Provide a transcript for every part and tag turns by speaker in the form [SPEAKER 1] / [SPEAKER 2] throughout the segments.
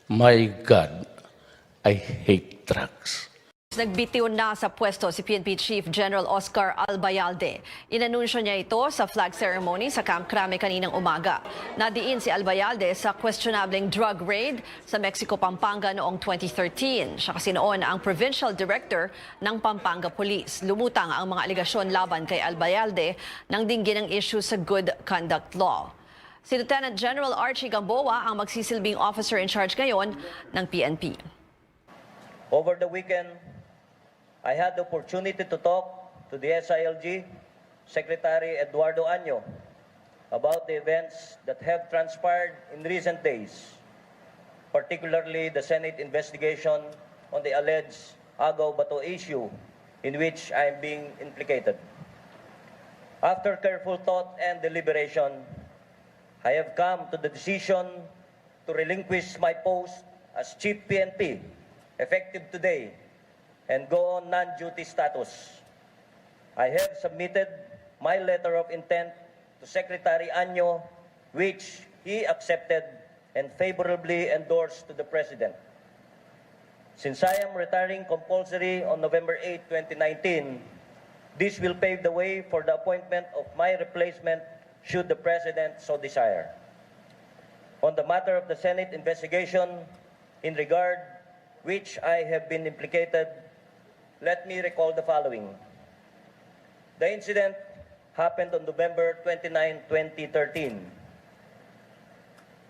[SPEAKER 1] My God, I hate drugs.
[SPEAKER 2] Nagbitiw na sa pwesto si PNP Chief General Oscar Albayalde. Inanunsyo niya ito sa flag ceremony sa Camp Crame kaninang umaga. Nadiin si Albayalde sa questionableng drug raid sa Mexico, Pampanga noong 2013. Siya kasi noon ang Provincial Director ng Pampanga Police. Lumutang ang mga aligasyon laban kay Albayalde nang dinggin ang issue sa Good Conduct Law. Si Lieutenant General Archie Gamboa ang magsisilbing officer in charge ngayon ng PNP.
[SPEAKER 3] Over the weekend, I had the opportunity to talk to the SILG Secretary Eduardo Año about the events that have transpired in recent days, particularly the Senate investigation on the alleged Agaw Bato issue in which I am being implicated. After careful thought and deliberation, I have come to the decision to relinquish my post as Chief PNP effective today and go on non-duty status. I have submitted my letter of intent to Secretary Año, which he accepted and favorably endorsed to the President. Since I am retiring compulsory on November 8, 2019, this will pave the way for the appointment of my replacement should the President so desire. On the matter of the Senate investigation in regard which I have been implicated, let me recall the following. The incident happened on November 29, 2013.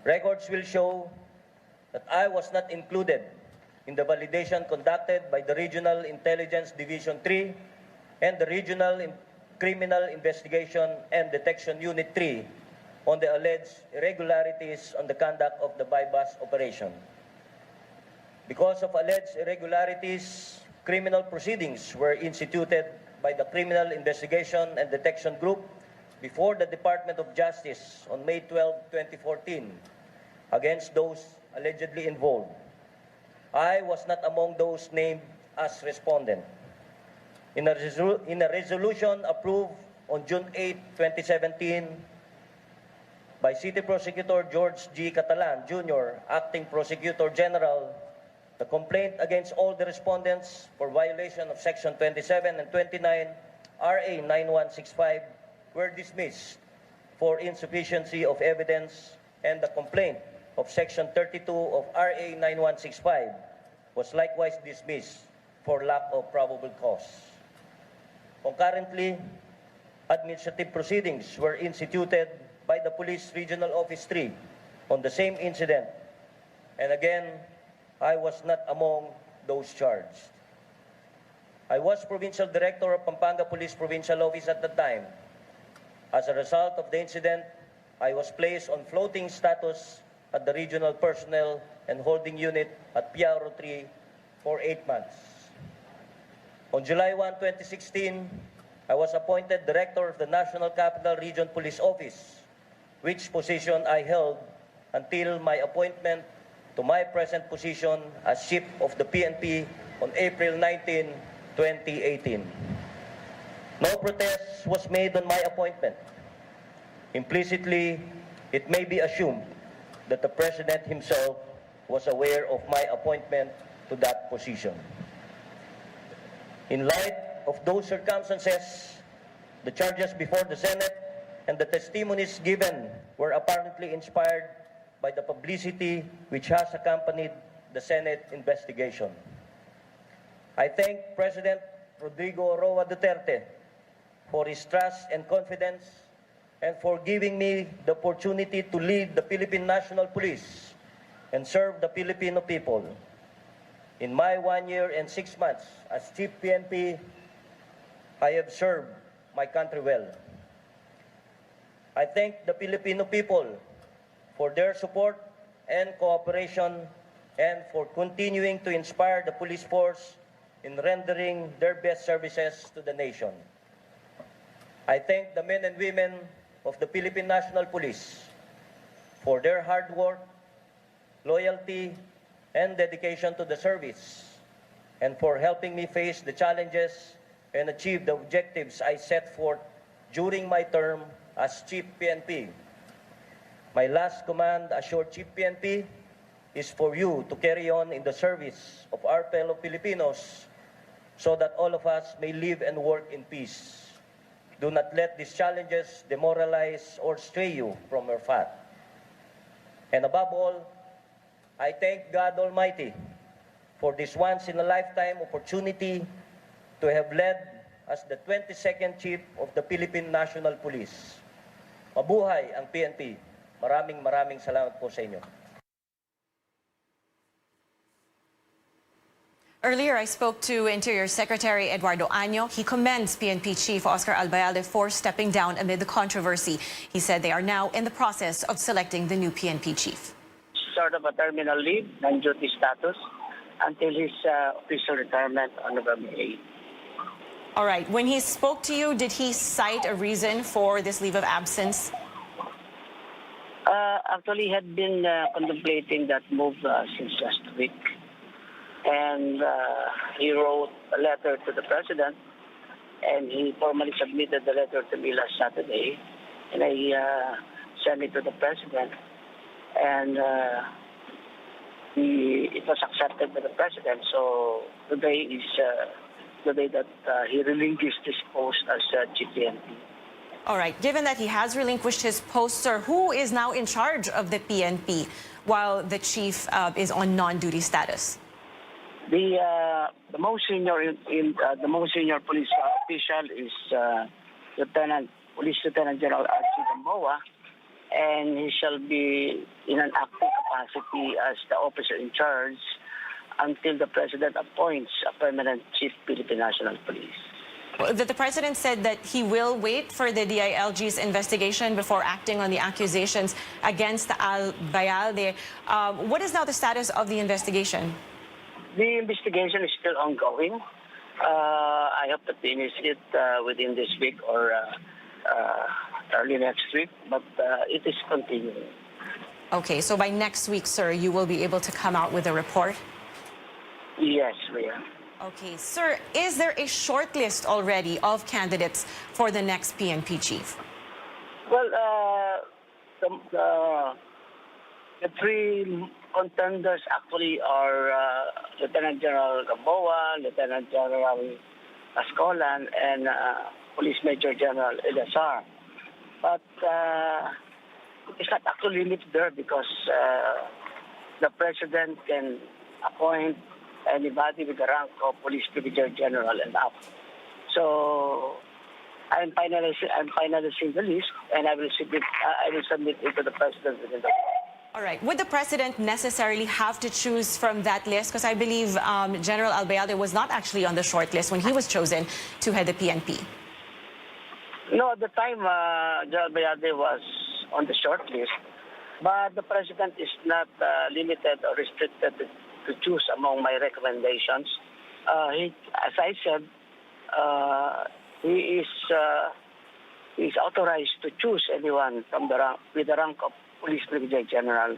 [SPEAKER 3] Records will show that I was not included in the validation conducted by the Regional Intelligence Division 3 and the Regional Criminal Investigation and Detection Unit 3 on the alleged irregularities on the conduct of the bypass operation. Because of alleged irregularities, criminal proceedings were instituted by the Criminal Investigation and Detection Group before the Department of Justice on May 12, 2014 against those allegedly involved. I was not among those named as respondent. In a resolution approved on June 8, 2017 by City Prosecutor George G. Catalan, Jr., Acting Prosecutor General, the complaint against all the respondents for violation of Section 27 and 29 RA 9165 were dismissed for insufficiency of evidence, and the complaint of Section 32 of RA 9165 was likewise dismissed for lack of probable cause. Concurrently, administrative proceedings were instituted by the Police Regional Office 3 on the same incident, and again, I was not among those charged. I was Provincial Director of Pampanga Police Provincial Office at the time. As a result of the incident, I was placed on floating status at the Regional Personnel and Holding Unit at Piaro 3 for 8 months. On July 1, 2016, I was appointed Director of the National Capital Region Police Office, which position I held until my appointment to my present position as Chief of the PNP on April 19, 2018. No protest was made on my appointment. Implicitly, it may be assumed that the President himself was aware of my appointment to that position. In light of those circumstances, the charges before the Senate and the testimonies given were apparently inspired by the publicity which has accompanied the Senate investigation. I thank President Rodrigo Roa Duterte for his trust and confidence and for giving me the opportunity to lead the Philippine National Police and serve the Filipino people. In my 1 year and 6 months as Chief PNP, I have served my country well. I thank the Filipino people for their support and cooperation and for continuing to inspire the police force in rendering their best services to the nation. I thank the men and women of the Philippine National Police for their hard work, loyalty, and dedication to the service, and for helping me face the challenges and achieve the objectives I set forth during my term as Chief PNP. My last command as your Chief PNP is for you to carry on in the service of our fellow Filipinos so that all of us may live and work in peace. Do not let these challenges demoralize or stray you from your path. And above all, I thank God Almighty for this once-in-a-lifetime opportunity to have led as the 22nd Chief of the Philippine National Police. Mabuhay ang PNP. Maraming salamat po sa inyo.
[SPEAKER 4] Earlier, I spoke to Interior Secretary Eduardo Año. He commends PNP Chief Oscar Albayalde for stepping down amid the controversy. He said they are now in the process of selecting the new PNP chief.
[SPEAKER 5] Sort of a terminal leave, non-duty status, until his official retirement on November 8.
[SPEAKER 4] All right. When he spoke to you, did he cite a reason for this leave of absence?
[SPEAKER 5] Actually, he had been contemplating that move since last week. And he wrote a letter to the president, and he formally submitted the letter to me last Saturday. And I sent it to the president, and it was accepted by the president. So today is the day that he relinquished his post as Chief PNP.
[SPEAKER 4] All right. Given that he has relinquished his post, sir, who is now in charge of the PNP while the chief is on non-duty status?
[SPEAKER 5] The most senior police official is Police Lieutenant General Archie Gamboa, and he shall be in an active capacity as the officer in charge until the president appoints a permanent chief Philippine National Police.
[SPEAKER 4] The president said that he will wait for the DILG's investigation before acting on the accusations against Albayalde. What is now the status of the investigation?
[SPEAKER 5] The investigation is still ongoing. I hope to finish it within this week or early next week, but it is continuing.
[SPEAKER 4] Okay, so by next week, sir, you will be able to come out with a report?
[SPEAKER 5] Yes, we are.
[SPEAKER 4] Okay, sir, is there a short list already of candidates for the next PNP chief?
[SPEAKER 5] Well, the three contenders actually are Lieutenant General Gamboa, Lieutenant General Ascolan, and Police Major General Eleazar. But it's not actually limited there because the president can appoint anybody with the rank of Police Brigadier General and up. So I'm finalizing the list, and I will submit it to the president within the week.
[SPEAKER 4] All right. Would the president necessarily have to choose from that list? Because I believe General Albayalde was not actually on the short list when he was chosen to head the PNP.
[SPEAKER 5] No, at the time, General Albayalde was on the short list, but the president is not limited or restricted to choose among my recommendations. As I said, he is authorized to choose anyone from with the rank of Police Brigadier General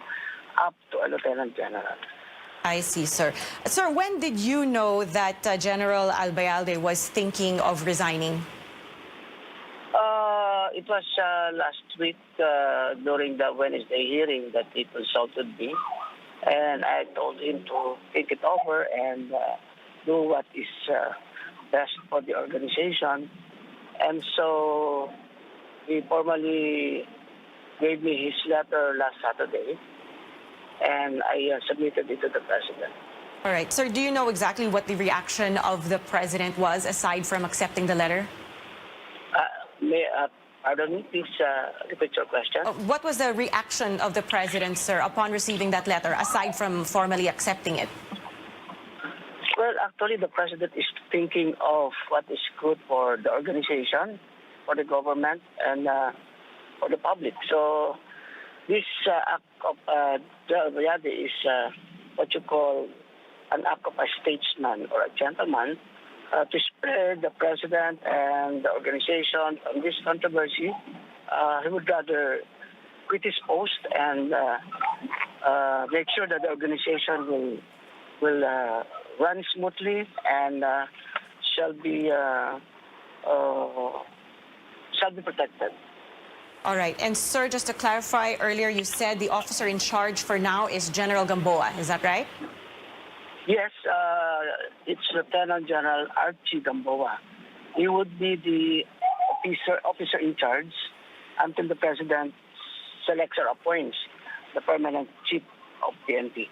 [SPEAKER 5] up to a Lieutenant General.
[SPEAKER 4] I see, sir. Sir, when did you know that General Albayalde was thinking of resigning?
[SPEAKER 5] It was last week during the Wednesday hearing that he consulted me, and I told him to think it over and do what is best for the organization. And so he formally gave me his letter last Saturday, and I submitted it to the president.
[SPEAKER 4] All right. Sir, do you know exactly what the reaction of the president was aside from accepting the letter?
[SPEAKER 5] Pardon me, please repeat your question.
[SPEAKER 4] What was the reaction of the president, sir, upon receiving that letter, aside from formally accepting it?
[SPEAKER 5] Well, actually, the president is thinking of what is good for the organization, for the government, and for the public. So this act of Albayalde is what you call an act of a statesman or a gentleman to spare the president and the organization from this controversy. He would rather quit his post and make sure that the organization will run smoothly and shall be protected.
[SPEAKER 4] All right. And sir, just to clarify, earlier you said the officer in charge for now is General Gamboa. Is that right?
[SPEAKER 5] Yes, it's Lieutenant General Archie Gamboa. He would be the officer in charge until the President selects or appoints the permanent chief of PNP.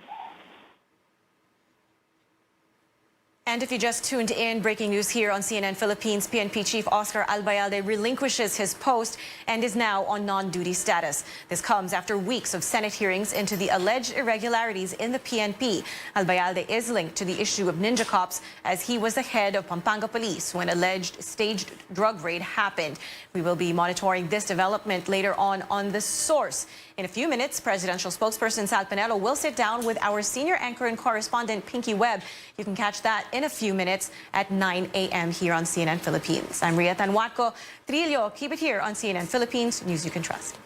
[SPEAKER 4] And if you just tuned in, breaking news here on CNN Philippines, PNP Chief Oscar Albayalde relinquishes his post and is now on non-duty status. This comes after weeks of Senate hearings into the alleged irregularities in the PNP. Albayalde is linked to the issue of ninja cops as he was the head of Pampanga Police when alleged staged drug raid happened. We will be monitoring this development later on The Source. In a few minutes, presidential spokesperson Sal Pinelo will sit down with our senior anchor and correspondent Pinky Webb. You can catch that in a few minutes at 9 a.m. here on CNN Philippines. I'm Ria Tanwatco. Trillo, keep it here on CNN Philippines, news you can trust.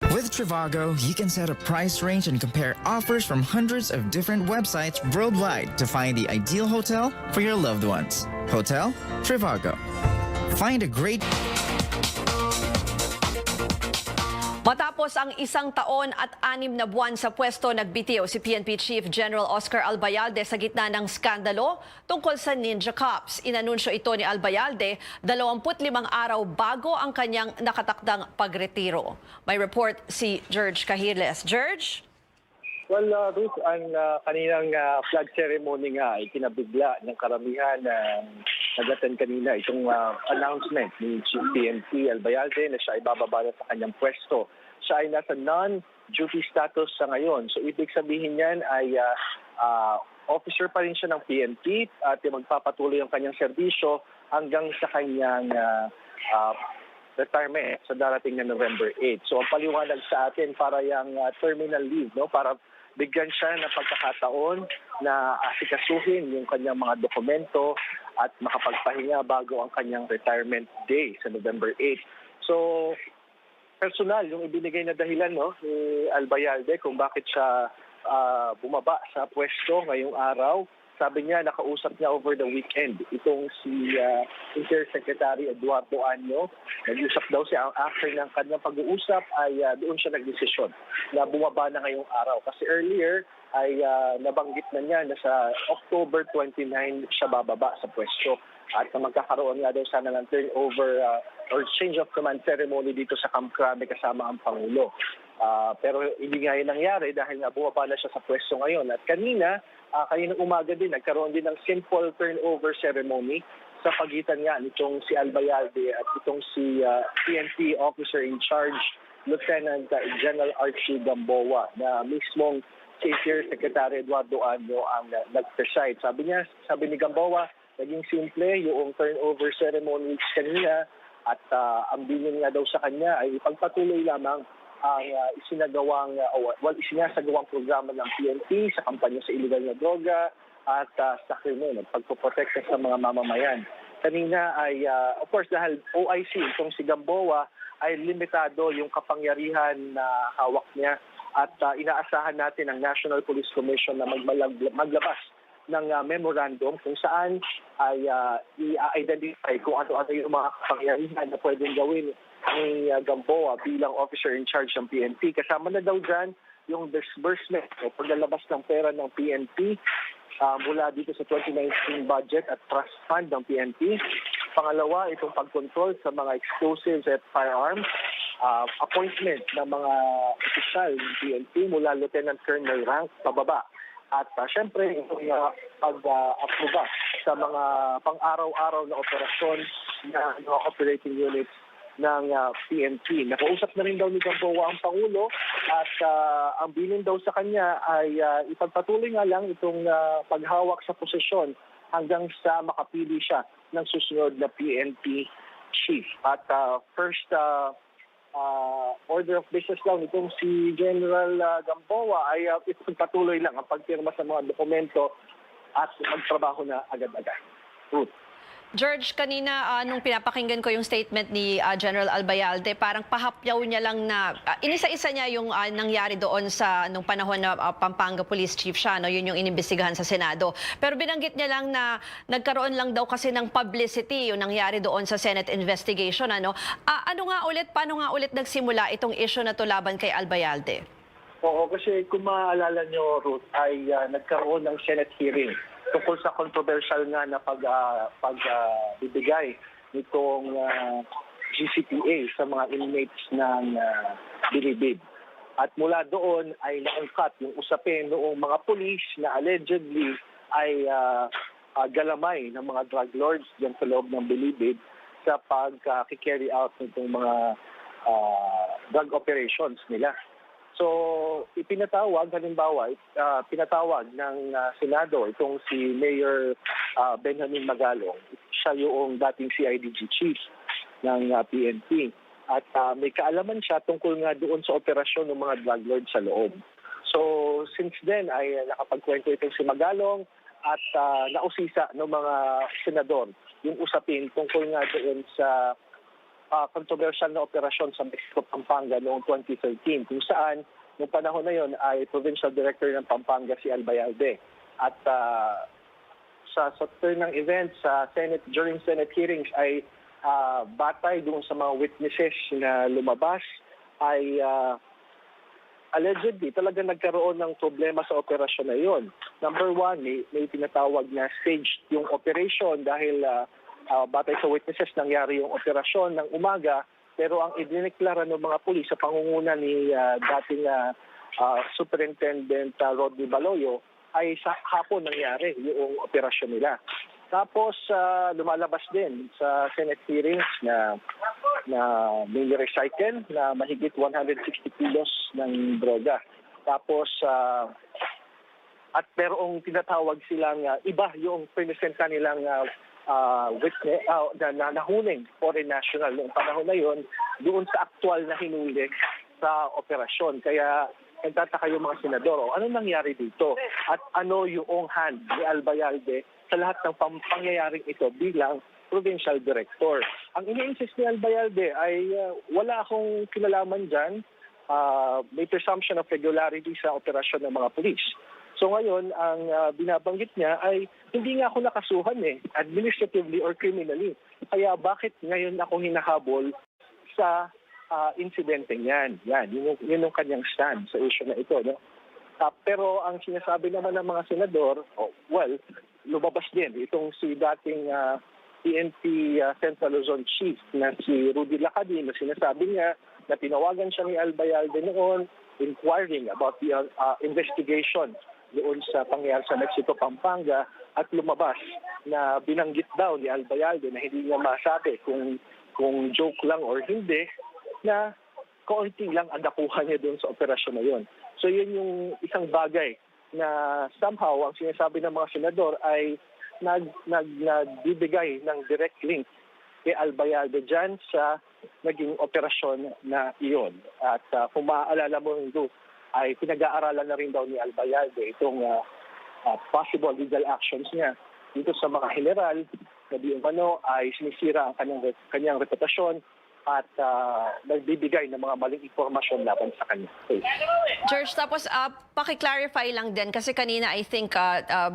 [SPEAKER 6] With Trivago, you can set a price range and compare offers from hundreds of different websites worldwide to find the ideal hotel for your loved ones. Hotel Trivago. Find a great...
[SPEAKER 2] Matapos ang 1 taon at 6 na buwan sa pwesto, nagbitiw si PNP Chief General Oscar Albayalde sa gitna ng skandalo tungkol sa ninja cops. Inanunsyo ito ni Albayalde 25 araw bago ang kanyang nakatakdang pagretiro. May report si George Cahiles. George?
[SPEAKER 7] Well, Ruth, ang kaninang flag ceremony nga ay kinabigla ng karamihan na nag-attend kanina itong announcement ni Chief PNP Albayalde na siya ay bababa na sa kanyang pwesto. Siya ay nasa non-duty status sa ngayon. So ibig sabihin niyan ay officer pa rin siya ng PNP at magpapatuloy ang kanyang serbisyo hanggang sa kanyang retirement sa darating na November 8. So ang paliwanag sa atin para yung terminal leave, no, para bigyan siya ng pagkakataon na asikasuhin yung kanyang mga dokumento at makapagpahinga bago ang kanyang retirement day sa November 8. So, personal yung ibinigay na dahilan, no, ni Albayalde kung bakit siya bumaba sa pwesto ngayong araw. Sabi niya, nakausap niya over the weekend itong si Intersecretary Eduardo Año. Nag-usap daw siya after ng kanyang pag-uusap ay doon siya nagdesisyon na bumaba na ngayong araw. Kasi earlier ay nabanggit na niya na sa October 29 siya bababa sa pwesto. At magkakaroon nga daw sana ng turnover or change of command ceremony dito sa Camp Crame kasama ang Pangulo. Pero hindi nga yun nangyari dahil nga bumaba na siya sa pwesto ngayon. At kaninang umaga din, nagkaroon din ng simple turnover ceremony sa pagitan nga nitong si Albayalde at itong si PNP Officer in Charge, Lieutenant General Archie Gamboa, na mismong Senior Secretary Eduardo Año ang nag-preside. Sabi ni Gamboa, naging simple yung turnover ceremony kanina at ang bilin nga daw sa kanya ay ipagpatuloy lamang ang isinasagawang programa ng PNP sa kampanya sa illegal na droga at sa krimen, pagpoprotekta sa mga mamamayan. Kanina ay, of course, dahil OIC, itong si Gamboa, ay limitado yung kapangyarihan na hawak niya at inaasahan natin ang National Police Commission na maglabas ng memorandum kung saan ay i-identify kung ano-ano yung mga kapangyarihan na pwedeng gawin ni Gamboa bilang officer in charge ng PNP. Kasama na daw dyan yung disbursement o paglalabas ng pera ng PNP mula dito sa 2019 budget at trust fund ng PNP. Pangalawa, itong pagkontrol sa mga explosives at firearms, appointment ng mga opisyal ng PNP mula Lieutenant Colonel rank pababa. At syempre, itong pag-aproba sa mga pang-araw-araw na operasyon ng mga operating units ng PNP. Nakausap na rin daw ni Gamboa ang Pangulo at ang bilin daw sa kanya ay ipagpatuloy nga lang itong paghawak sa posisyon hanggang sa makapili siya ng susunod na PNP chief. At first order of business lang itong si General Gamboa ay ipagpatuloy lang ang pagpirma sa mga dokumento at magtrabaho na agad-agad. Ruth.
[SPEAKER 2] George, kanina nung pinapakinggan ko yung statement ni General Albayalde, parang pahapyaw niya lang na inisa-isa niya yung nangyari doon sa nung panahon na Pampanga Police Chief siya, no? Yun yung inimbestigahan sa Senado. Pero binanggit niya lang na nagkaroon lang daw kasi ng publicity yung nangyari doon sa Senate investigation. Paano nga ulit nagsimula itong issue na to laban kay Albayalde?
[SPEAKER 7] Oo, kasi kung maaalala nyo, Ruth, ay nagkaroon ng Senate hearing tungkol sa controversial nga na pagbibigay nitong GCPA sa mga inmates ng Bilibid. At mula doon ay naangkat yung usapin noong mga pulis na allegedly ay galamay ng mga drug lords dyan sa loob ng Bilibid sa pag-carry out nitong mga drug operations nila. So, ipinatawag, halimbawa, pinatawag ng Senado itong si Mayor Benjamin Magalong. Siya yung dating CIDG chief ng PNP. At may kaalaman siya tungkol nga doon sa operasyon ng mga drug lords sa loob. So, since then ay nakapagkwento itong si Magalong at nausisa ng mga senador yung usapin tungkol nga doon sa controversial na operasyon sa Mexico, Pampanga noong 2013 kung saan noong panahon na yon ay Provincial Director ng Pampanga si Albayalde. At sa turn ng event sa Senate, during Senate hearings ay batay doon sa mga witnesses na lumabas ay allegedly talaga nagkaroon ng problema sa operasyon na yon. Number one, may tinatawag na staged yung operation dahil batay sa witnesses, nangyari yung operasyon ng umaga, pero ang idineklara ng mga pulis sa pangunguna ni dating Superintendent Rodney Baloyo ay sa hapon nangyari yung operasyon nila. Tapos lumalabas din sa Senate hearings na may recycle na mahigit 160 kilos ng droga. Tapos at merong tinatawag silang iba yung presenta nilang witness na nahuling foreign national noong panahon na yon doon sa aktual na hinuli sa operasyon. Kaya nagtataka yung mga senador, ano nangyari dito? At ano yung hand ni Albayalde sa lahat ng pangyayaring ito bilang provincial director? Ang ini-insist ni Albayalde ay wala akong kinalaman dyan. May presumption of regularity sa operasyon ng mga pulis. So ngayon, ang binabanggit niya ay hindi nga ako nakasuhan administratively or criminally. Kaya bakit ngayon ako hinahabol sa insidente niyan? Yun yung kanyang stand sa issue na ito. No? Pero ang sinasabi naman ng mga senador, lumabas din itong si dating PNP Central Luzon Chief na si Rudy Lacadi na sinasabi niya na tinawagan siya ni Albayalde noon inquiring about the investigation doon sa pangyayari sa Mexico, Pampanga, at lumabas na binanggit daw ni Albayalde na hindi niya masabi kung joke lang or hindi, na kaunti lang ang nakuha niya doon sa operasyon na yon. So yun yung isang bagay na somehow ang sinasabi ng mga senador ay nagbibigay ng direct link kay Albayalde dyan sa naging operasyon na iyon. At kung maaalala mo rin ay pinag-aaralan na rin daw ni Albayalde itong possible legal actions niya dito sa mga general na di umano ay sinisira ang kanyang reputasyon at nagbibigay ng mga maling impormasyon laban sa kanya.
[SPEAKER 2] George, tapos paki-clarify lang din kasi kanina I think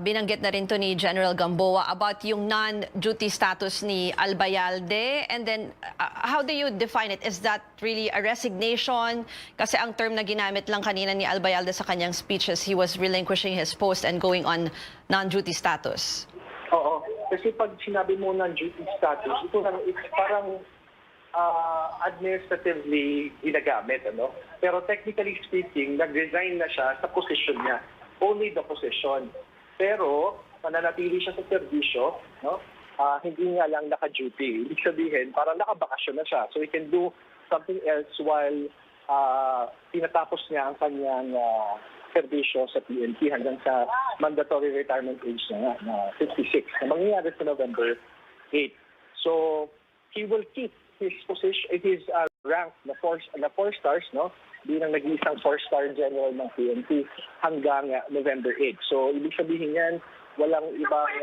[SPEAKER 2] binanggit na rin to ni General Gamboa about yung non-duty status ni Albayalde, and then how do you define it? Is that really a resignation? Kasi ang term na ginamit lang kanina ni Albayalde sa kanyang speeches, he was relinquishing his post and going on non-duty status.
[SPEAKER 7] Oo, kasi pag sinabi mo non-duty status, it's parang administratively ginagamit, ano? Pero technically speaking, nag-resign na siya sa position niya. Only the position. Pero, mananatili siya sa serbisyo, no? Hindi nga lang naka-duty. Ibig sabihin, parang nakabakasyon na siya. So he can do something else while tinatapos niya ang kanyang serbisyo sa PNP hanggang sa mandatory retirement age na 56, na mangyayari sa November 8. So, he will keep his position, his rank na 4 stars, no? Bilang nag-iisang 4-star general ng PNP hanggang November 8. So, ibig sabihin yan, walang ibang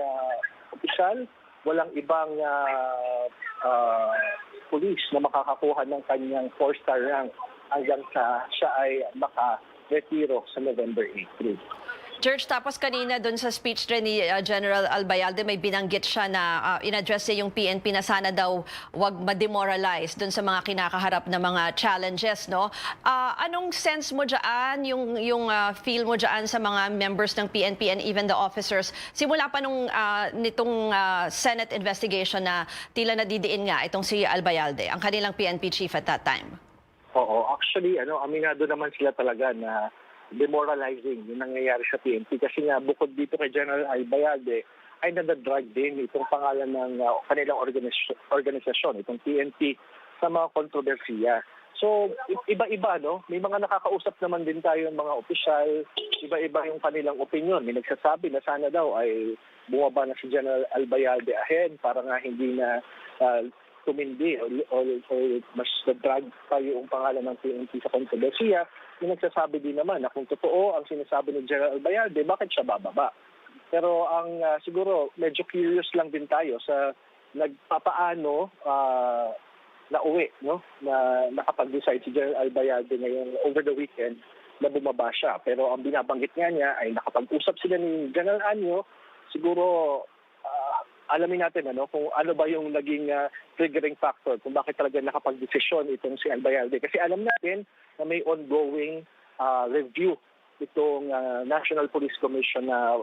[SPEAKER 7] opisyal walang ibang pulis na makakakuha ng kanyang 4-star rank hanggang sa siya ay maka-retiro sa November 8.
[SPEAKER 2] Church, tapos kanina doon sa speech rin ni General Albayalde, may binanggit siya na in-address niya yung PNP na sana daw wag ma-demoralize doon sa mga kinakaharap na mga challenges, no? Anong sense mo dyan, yung feel mo dyan sa mga members ng PNP and even the officers, simula pa nung nitong Senate investigation na tila nadidiin nga itong si Albayalde, ang kanilang PNP chief at that time?
[SPEAKER 7] Oo, actually, aminado naman sila talaga na demoralizing yung nangyayari sa PNP kasi nga bukod dito kay General Albayalde ay nadadrag din itong pangalan ng kanilang organisasyon, itong PNP sa mga kontrobersiya. So, iba-iba, no? May mga nakakausap naman din tayo ng mga opisyal, iba-iba yung kanilang opinion. May nagsasabi na sana daw ay bumaba na si General Albayalde ahead para nga hindi na tumindi o mas na-drag pa yung pangalan ng PNP sa kontrobersiya. Yung nagsasabi din naman na kung totoo ang sinasabi ni General Albayalde, bakit siya bababa? Pero ang siguro medyo curious lang din tayo sa nagpapaano na uwi, no? Na nakapag-decide si General Albayalde ngayong over the weekend na bumaba siya. Pero ang binabanggit niya ay nakapag-usap sila ni General Anyo, siguro alamin natin kung ano ba yung naging triggering factor kung bakit talaga nakapag-desisyon itong si Albayalde. Kasi alam natin na may ongoing review itong National Police Commission na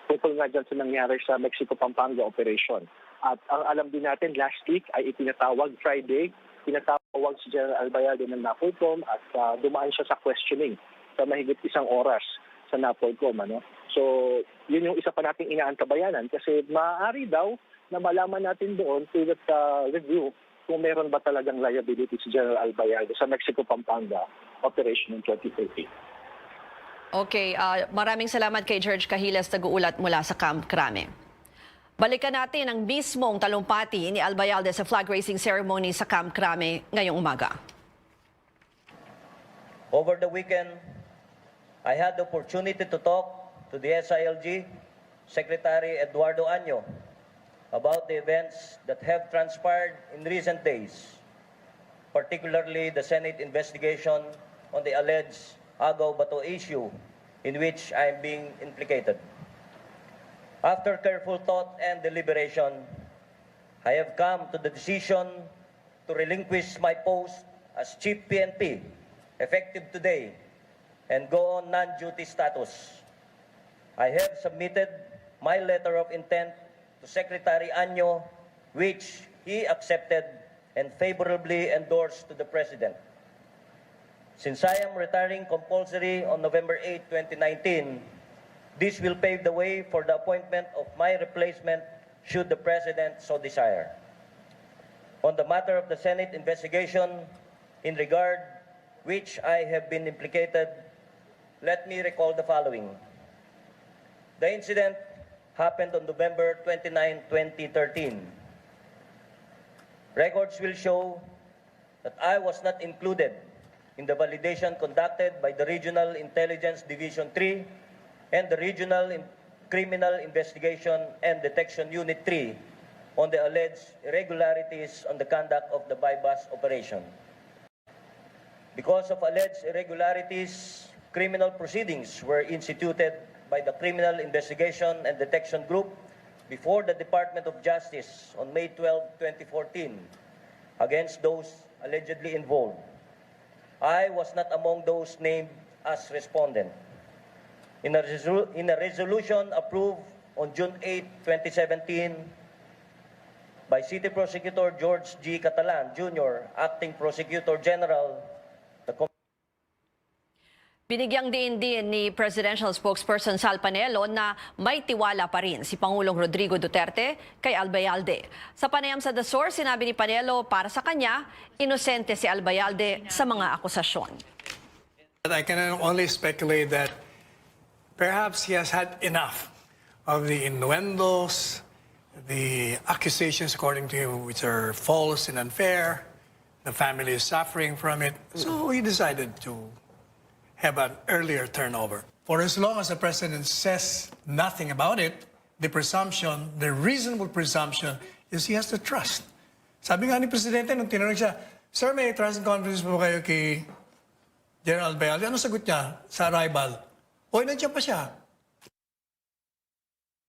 [SPEAKER 7] tungkol nga dyan sa nangyari sa Mexico-Pampanga operation. At ang alam din natin, last week ay itinatawag Friday, pinatawag si General Albayalde ng NAPOLCOM at dumaan siya sa questioning sa mahigit 1 oras sa NAPOLCOM. So, yun yung isa pa nating inaantabayanan kasi maaari daw na malaman natin doon through that review kung meron ba talagang liability si General Albayalde sa Mexico-Pampanga operation in 2030.
[SPEAKER 2] Okay, maraming salamat kay George Cahiles, nag-uulat mula sa Camp Crame. Balikan natin ang mismong talumpati ni Albayalde sa flag raising ceremony sa Camp Crame ngayong umaga.
[SPEAKER 3] Over the weekend, I had the opportunity to talk to the SILG Secretary Eduardo Anyo about the events that have transpired in recent days, particularly the Senate investigation on the alleged Agaw Bato issue in which I am being implicated. After careful thought and deliberation, I have come to the decision to relinquish my post as Chief PNP effective today and go on non-duty status. I have submitted my letter of intent to Secretary Anyo, which he accepted and favorably endorsed to the President. Since I am retiring compulsory on November 8, 2019, this will pave the way for the appointment of my replacement should the President so desire. On the matter of the Senate investigation in regard which I have been implicated, let me recall the following. The incident happened on November 29, 2013. Records will show that I was not included in the validation conducted by the Regional Intelligence Division 3 and the Regional Criminal Investigation and Detection Unit 3 on the alleged irregularities on the conduct of the bypass operation. Because of alleged irregularities, criminal proceedings were instituted by the Criminal Investigation and Detection Group before the Department of Justice on May 12, 2014 against those allegedly involved. I was not among those named as respondent. In a resolution approved on June 8, 2017 by City Prosecutor George G. Catalan, Jr., Acting Prosecutor General,
[SPEAKER 2] Binigyang din ni Presidential Spokesperson Sal Panelo na may tiwala pa rin si Pangulong Rodrigo Duterte kay Albayalde. Sa panayam sa The Source, sinabi ni Panelo para sa kanya, inosente si Albayalde sa mga akusasyon.
[SPEAKER 8] I can only speculate that perhaps he has had enough of the innuendos, the accusations according to him which are false and unfair. The family is suffering from it. So he decided to have an earlier turnover. For as long as the president says nothing about it, the presumption, the reasonable presumption, is he has to trust. Sabi nga ni Presidente, nung tinanong siya, Sir, may trust and confidence po kayo kay General Albayalde? Ano sagot niya sa arrival? O, nandiyan pa siya.